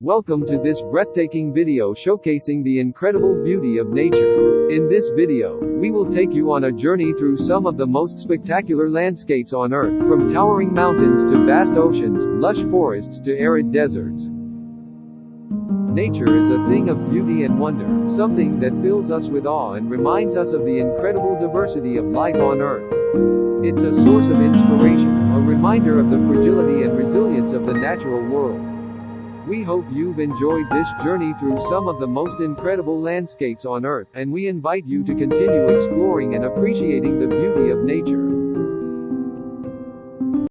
Welcome to this breathtaking video showcasing the incredible beauty of nature. In this video, we will take you on a journey through some of the most spectacular landscapes on Earth, from towering mountains to vast oceans, lush forests to arid deserts. Nature is a thing of beauty and wonder, something that fills us with awe and reminds us of the incredible diversity of life on Earth. It's a source of inspiration, a reminder of the fragility and resilience of the natural world. We hope you've enjoyed this journey through some of the most incredible landscapes on Earth, and we invite you to continue exploring and appreciating the beauty of nature.